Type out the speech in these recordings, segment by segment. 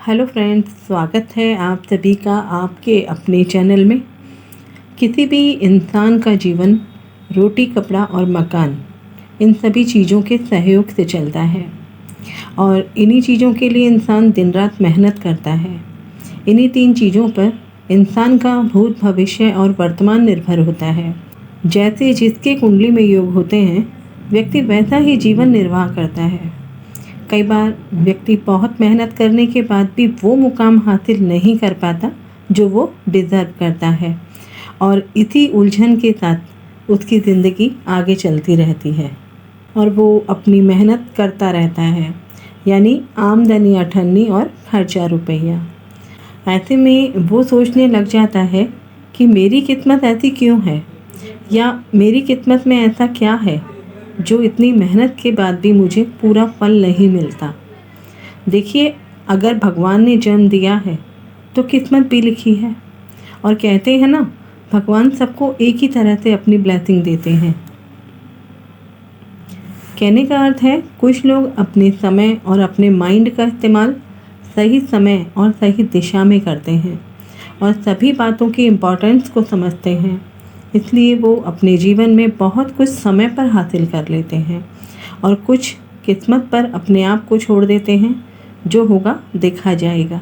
Hello friends, स्वागत है आप सभी का आपके अपने चैनल में। किसी भी इंसान का जीवन रोटी, कपड़ा और मकान, इन सभी चीज़ों के सहयोग से चलता है और इन्हीं चीज़ों के लिए इंसान दिन रात मेहनत करता है। इन्हीं तीन चीज़ों पर इंसान का भूत, भविष्य और वर्तमान निर्भर होता है। जैसे जिसके कुंडली में योग होते हैं, व्यक्ति वैसा ही जीवन निर्वाह करता है। कई बार व्यक्ति बहुत मेहनत करने के बाद भी वो मुकाम हासिल नहीं कर पाता जो वो डिज़र्व करता है, और इसी उलझन के साथ उसकी ज़िंदगी आगे चलती रहती है और वो अपनी मेहनत करता रहता है, यानी आमदनी अठन्नी और खर्चा रुपया। ऐसे में वो सोचने लग जाता है कि मेरी किस्मत ऐसी क्यों है, या मेरी किस्मत में ऐसा क्या है जो इतनी मेहनत के बाद भी मुझे पूरा फल नहीं मिलता। देखिए, अगर भगवान ने जन्म दिया है तो किस्मत भी लिखी है, और कहते हैं ना, भगवान सबको एक ही तरह से अपनी ब्लेसिंग देते हैं। कहने का अर्थ है, कुछ लोग अपने समय और अपने माइंड का इस्तेमाल सही समय और सही दिशा में करते हैं और सभी बातों की इम्पोर्टेंस को समझते हैं, इसलिए वो अपने जीवन में बहुत कुछ समय पर हासिल कर लेते हैं और कुछ किस्मत पर अपने आप को छोड़ देते हैं। जो होगा देखा जाएगा।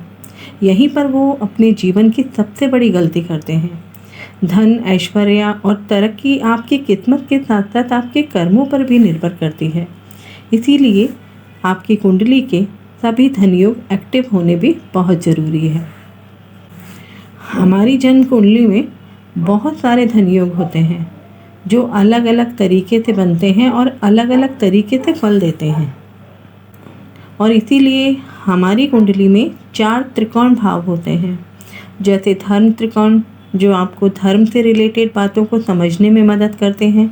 यहीं पर वो अपने जीवन की सबसे बड़ी गलती करते हैं। धन, ऐश्वर्य और तरक्की आपकी किस्मत के साथ साथ आपके कर्मों पर भी निर्भर करती है। इसीलिए आपकी कुंडली के सभी धन योग एक्टिव होने भी बहुत ज़रूरी है। हमारी जन्म कुंडली में बहुत सारे धन योग होते हैं जो अलग अलग तरीके से बनते हैं और अलग अलग तरीके से फल देते हैं, और इसीलिए हमारी कुंडली में 4 त्रिकोण भाव होते हैं। जैसे धर्म त्रिकोण, जो आपको धर्म से रिलेटेड बातों को समझने में मदद करते हैं।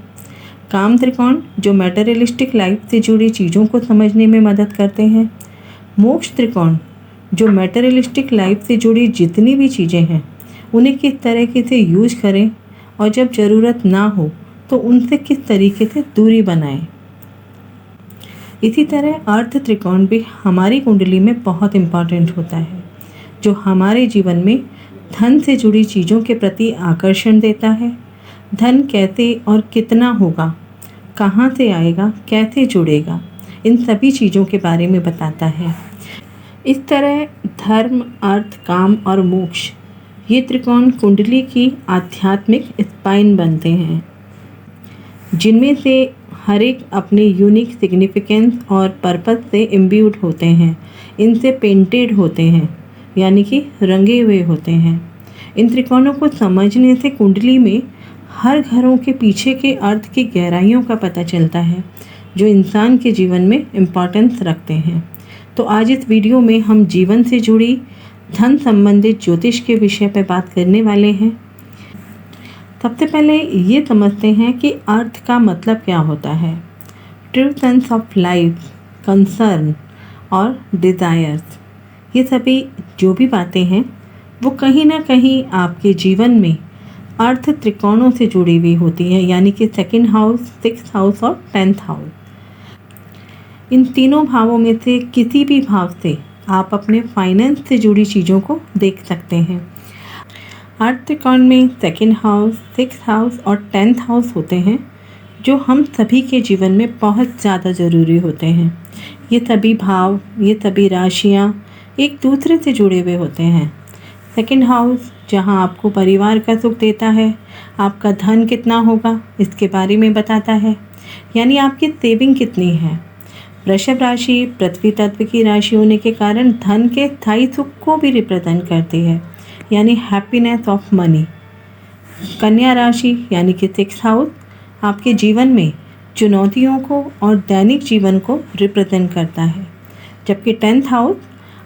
काम त्रिकोण, जो मैटेरियलिस्टिक लाइफ से जुड़ी चीज़ों को समझने में मदद करते हैं। मोक्ष त्रिकोण, जो मैटेरियलिस्टिक लाइफ से जुड़ी जितनी भी चीज़ें हैं उन्हें किस तरीके से यूज करें, और जब ज़रूरत ना हो तो उनसे किस तरीके से दूरी बनाएं। इसी तरह अर्थ त्रिकोण भी हमारी कुंडली में बहुत इम्पॉर्टेंट होता है, जो हमारे जीवन में धन से जुड़ी चीज़ों के प्रति आकर्षण देता है। धन कैसे और कितना होगा, कहाँ से आएगा, कैसे जुड़ेगा, इन सभी चीज़ों के बारे में बताता है। इस तरह धर्म, अर्थ, काम और मोक्ष, ये त्रिकोण कुंडली की आध्यात्मिक स्पाइन बनते हैं, जिनमें से हर एक अपने यूनिक सिग्निफिकेंस और पर्पस से इम्ब्यूड होते हैं। इनसे पेंटेड होते हैं, यानी कि रंगे हुए होते हैं। इन त्रिकोणों को समझने से कुंडली में हर घरों के पीछे के अर्थ की गहराइयों का पता चलता है, जो इंसान के जीवन में इम्पॉर्टेंस रखते हैं। तो आज इस वीडियो में हम जीवन से जुड़ी धन संबंधित ज्योतिष के विषय पर बात करने वाले हैं। सबसे पहले ये समझते हैं कि अर्थ का मतलब क्या होता है। True sense of life, concern और डिज़ायर्स, ये सभी जो भी बातें हैं वो कहीं ना कहीं आपके जीवन में अर्थ त्रिकोणों से जुड़ी हुई होती हैं, यानी कि 2nd हाउस, 6th हाउस और 10th हाउस। इन तीनों भावों में से किसी भी भाव से आप अपने फाइनेंस से जुड़ी चीज़ों को देख सकते हैं। अर्थ त्रिकोण में 2nd हाउस, 6th हाउस और 10th हाउस होते हैं, जो हम सभी के जीवन में बहुत ज़्यादा ज़रूरी होते हैं। ये सभी भाव, ये सभी राशियाँ एक दूसरे से जुड़े हुए होते हैं। 2nd हाउस जहाँ आपको परिवार का सुख देता है, आपका धन कितना होगा इसके बारे में बताता है, यानी आपकी सेविंग कितनी है। वृषभ राशि पृथ्वी तत्व की राशि होने के कारण धन के स्थायी सुख को भी रिप्रेजेंट करती है, यानी हैप्पीनेस ऑफ मनी। कन्या राशि यानी कि 6th हाउस आपके जीवन में चुनौतियों को और दैनिक जीवन को रिप्रेजेंट करता है, जबकि 10th हाउस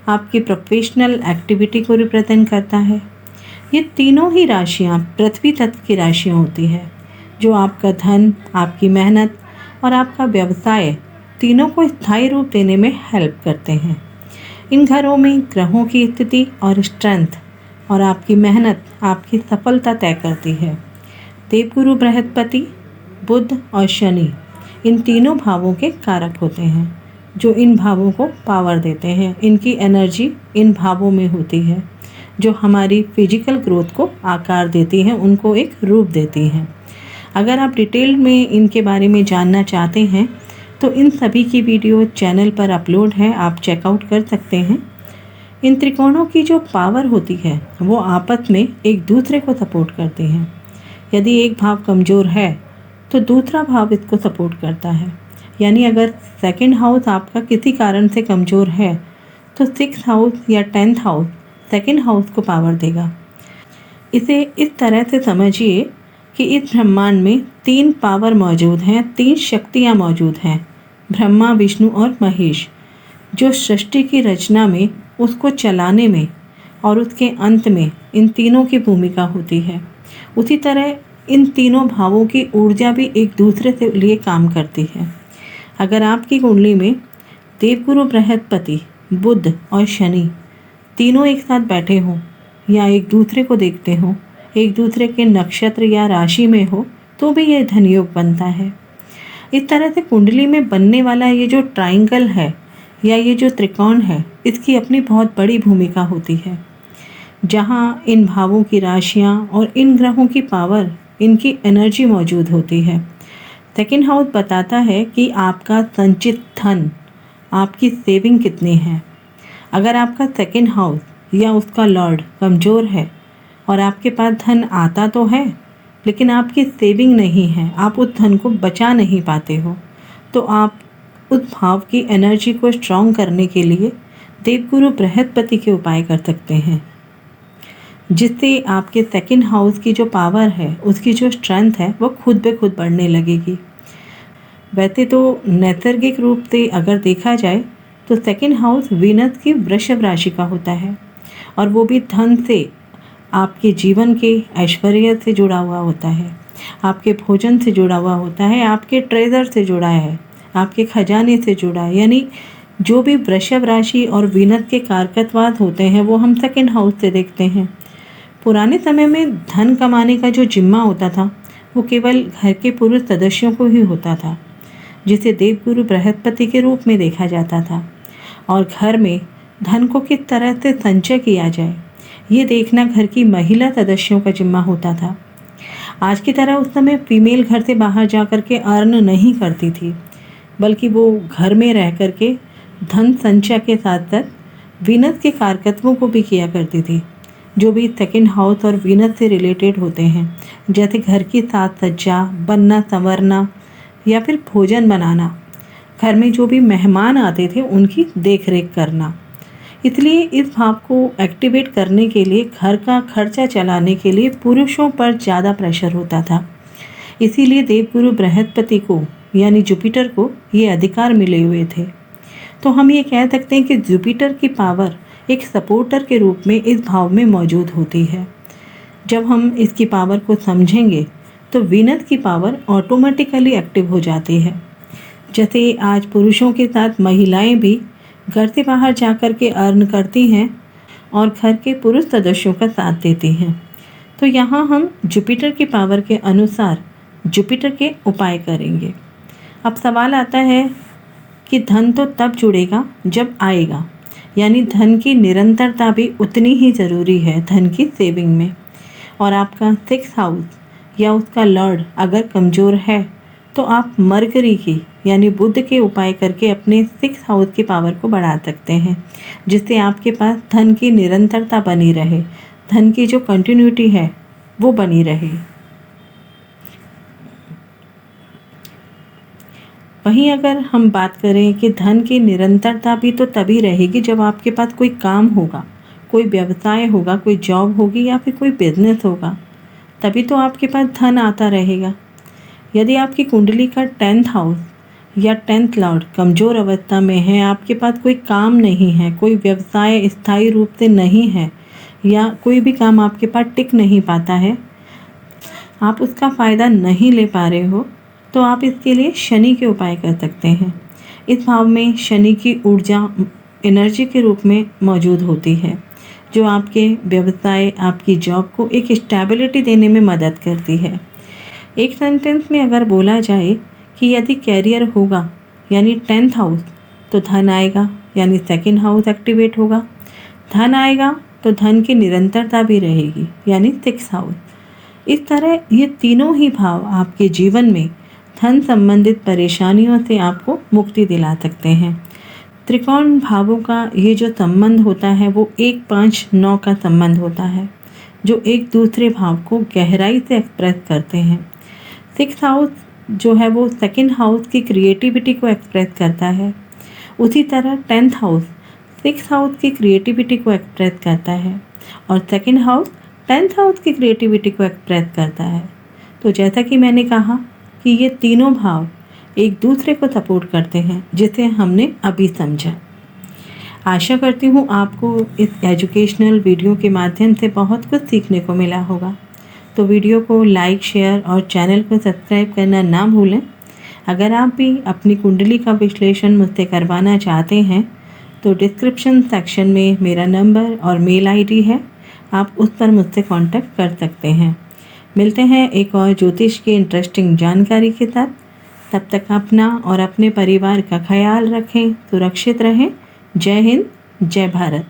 आपकी प्रोफेशनल एक्टिविटी को रिप्रेजेंट करता है। ये तीनों ही राशियाँ पृथ्वी तत्व की राशियाँ होती है, जो आपका धन, आपकी मेहनत और आपका व्यवसाय तीनों को स्थायी रूप देने में हेल्प करते हैं। इन घरों में ग्रहों की स्थिति और स्ट्रेंथ और आपकी मेहनत आपकी सफलता तय करती है। देवगुरु बृहस्पति, बुध और शनि इन तीनों भावों के कारक होते हैं, जो इन भावों को पावर देते हैं। इनकी एनर्जी इन भावों में होती है जो हमारी फिजिकल ग्रोथ को आकार देती हैं, उनको एक रूप देती हैं। अगर आप डिटेल में इनके बारे में जानना चाहते हैं तो इन सभी की वीडियो चैनल पर अपलोड है, आप चेकआउट कर सकते हैं। इन त्रिकोणों की जो पावर होती है वो आपस में एक दूसरे को सपोर्ट करते हैं। यदि एक भाव कमज़ोर है तो दूसरा भाव इसको सपोर्ट करता है। यानी अगर सेकंड हाउस आपका किसी कारण से कमज़ोर है तो 6th हाउस या 10th हाउस सेकंड हाउस को पावर देगा। इसे इस तरह से समझिए कि इस ब्रह्मांड में 3 पावर मौजूद हैं, 3 शक्तियाँ मौजूद हैं, ब्रह्मा, विष्णु और महेश, जो सृष्टि की रचना में, उसको चलाने में और उसके अंत में इन तीनों की भूमिका होती है। उसी तरह इन तीनों भावों की ऊर्जा भी एक दूसरे से लिए काम करती है। अगर आपकी कुंडली में देवगुरु बृहस्पति, बुध और शनि तीनों एक साथ बैठे हों या एक दूसरे को देखते हों, एक दूसरे के नक्षत्र या राशि में हो, तो भी ये धन योग बनता है। इस तरह से कुंडली में बनने वाला ये जो ट्रायंगल है या ये जो त्रिकोण है, इसकी अपनी बहुत बड़ी भूमिका होती है। जहाँ इन भावों की राशियाँ और इन ग्रहों की पावर, इनकी एनर्जी मौजूद होती है। सेकंड हाउस बताता है कि आपका संचित धन, आपकी सेविंग कितनी है। अगर आपका सेकंड हाउस या उसका लॉर्ड कमज़ोर है और आपके पास धन आता तो है लेकिन आपकी सेविंग नहीं है, आप उस धन को बचा नहीं पाते हो, तो आप उस भाव की एनर्जी को स्ट्रॉन्ग करने के लिए देवगुरु बृहस्पति के उपाय कर सकते हैं, जिससे आपके सेकंड हाउस की जो पावर है, उसकी जो स्ट्रेंथ है, वो खुद ब खुद बढ़ने लगेगी। वैसे तो नैसर्गिक रूप से अगर देखा जाए तो सेकंड हाउस वीनस की वृषभ राशि का होता है और वो भी धन से, आपके जीवन के ऐश्वर्य से जुड़ा हुआ होता है, आपके भोजन से जुड़ा हुआ होता है, आपके ट्रेजर से जुड़ा है, आपके खजाने से जुड़ा है। यानी जो भी वृषभ राशि और वीनस के कारकत्वाद होते हैं वो हम सेकंड हाउस से देखते हैं। पुराने समय में धन कमाने का जो जिम्मा होता था वो केवल घर के पुरुष सदस्यों को ही होता था, जिसे देवगुरु बृहस्पति के रूप में देखा जाता था। और घर में धन को किस तरह से संचय किया जाए, ये देखना घर की महिला सदस्यों का जिम्मा होता था। आज की तरह उस समय फीमेल घर से बाहर जा कर के अर्न नहीं करती थी, बल्कि वो घर में रह कर के धन संचय के साथ साथ वीनस के कारकत्वों को भी किया करती थी, जो भी सेकंड हाउस और वीनस से रिलेटेड होते हैं, जैसे घर की साज सज्जा, बनना संवरना या फिर भोजन बनाना, घर में जो भी मेहमान आते थे उनकी देख रेख करना। इसलिए इस भाव को एक्टिवेट करने के लिए, घर का खर्चा चलाने के लिए पुरुषों पर ज़्यादा प्रेशर होता था। इसीलिए देवगुरु बृहस्पति को यानी जुपिटर को ये अधिकार मिले हुए थे। तो हम ये कह सकते हैं कि जुपिटर की पावर एक सपोर्टर के रूप में इस भाव में मौजूद होती है। जब हम इसकी पावर को समझेंगे तो वीनस की पावर ऑटोमेटिकली एक्टिव हो जाती है। जैसे आज पुरुषों के साथ महिलाएं भी घर से बाहर जाकर के अर्न करती हैं और घर के पुरुष सदस्यों का साथ देती हैं। तो यहाँ हम जुपिटर की पावर के अनुसार जुपिटर के उपाय करेंगे। अब सवाल आता है कि धन तो तब जुड़ेगा जब आएगा, यानी धन की निरंतरता भी उतनी ही ज़रूरी है धन की सेविंग में। और आपका 6th हाउस या उसका लॉर्ड अगर कमज़ोर है तो आप मरकरी की यानी बुध के उपाय करके अपने 6th हाउस की पावर को बढ़ा सकते हैं, जिससे आपके पास धन की निरंतरता बनी रहे, धन की जो कंटिन्यूटी है वो बनी रहे। वहीं अगर हम बात करें कि धन की निरंतरता भी तो तभी रहेगी जब आपके पास कोई काम होगा, कोई व्यवसाय होगा, कोई जॉब होगी या फिर कोई बिजनेस होगा, तभी तो आपके पास धन आता रहेगा। यदि आपकी कुंडली का 10th हाउस या 10th लॉर्ड कमज़ोर अवस्था में है, आपके पास कोई काम नहीं है, कोई व्यवसाय स्थायी रूप से नहीं है या कोई भी काम आपके पास टिक नहीं पाता है, आप उसका फ़ायदा नहीं ले पा रहे हो, तो आप इसके लिए शनि के उपाय कर सकते हैं। इस भाव में शनि की ऊर्जा एनर्जी के रूप में मौजूद होती है, जो आपके व्यवसाय, आपकी जॉब को एक स्टेबिलिटी देने में मदद करती है। एक सेंटेंस में अगर बोला जाए कि यदि कैरियर होगा यानी 10th हाउस तो धन आएगा, यानी सेकंड हाउस एक्टिवेट होगा। धन आएगा तो धन की निरंतरता भी रहेगी, यानी सिक्स हाउस। इस तरह ये तीनों ही भाव आपके जीवन में धन संबंधित परेशानियों से आपको मुक्ति दिला सकते हैं। त्रिकोण भावों का ये जो संबंध होता है वो 1, 5, 9 का संबंध होता है, जो एक दूसरे भाव को गहराई से एक्सप्रेस करते हैं। सिक्स हाउस जो है वो सेकंड हाउस की क्रिएटिविटी को एक्सप्रेस करता है। उसी तरह 10th हाउस सिक्स हाउस की क्रिएटिविटी को एक्सप्रेस करता है और सेकंड हाउस 10th हाउस की क्रिएटिविटी को एक्सप्रेस करता है। तो जैसा कि मैंने कहा कि ये तीनों भाव एक दूसरे को सपोर्ट करते हैं, जिसे हमने अभी समझा। आशा करती हूँ आपको इस एजुकेशनल वीडियो के माध्यम से बहुत कुछ सीखने को मिला होगा। तो वीडियो को लाइक, शेयर और चैनल को सब्सक्राइब करना ना भूलें। अगर आप भी अपनी कुंडली का विश्लेषण मुझसे करवाना चाहते हैं तो डिस्क्रिप्शन सेक्शन में मेरा नंबर और मेल आईडी है, आप उस पर मुझसे कांटेक्ट कर सकते हैं। मिलते हैं एक और ज्योतिष की इंटरेस्टिंग जानकारी के साथ। तब तक अपना और अपने परिवार का ख्याल रखें, सुरक्षित रहें। जय हिंद, जय भारत।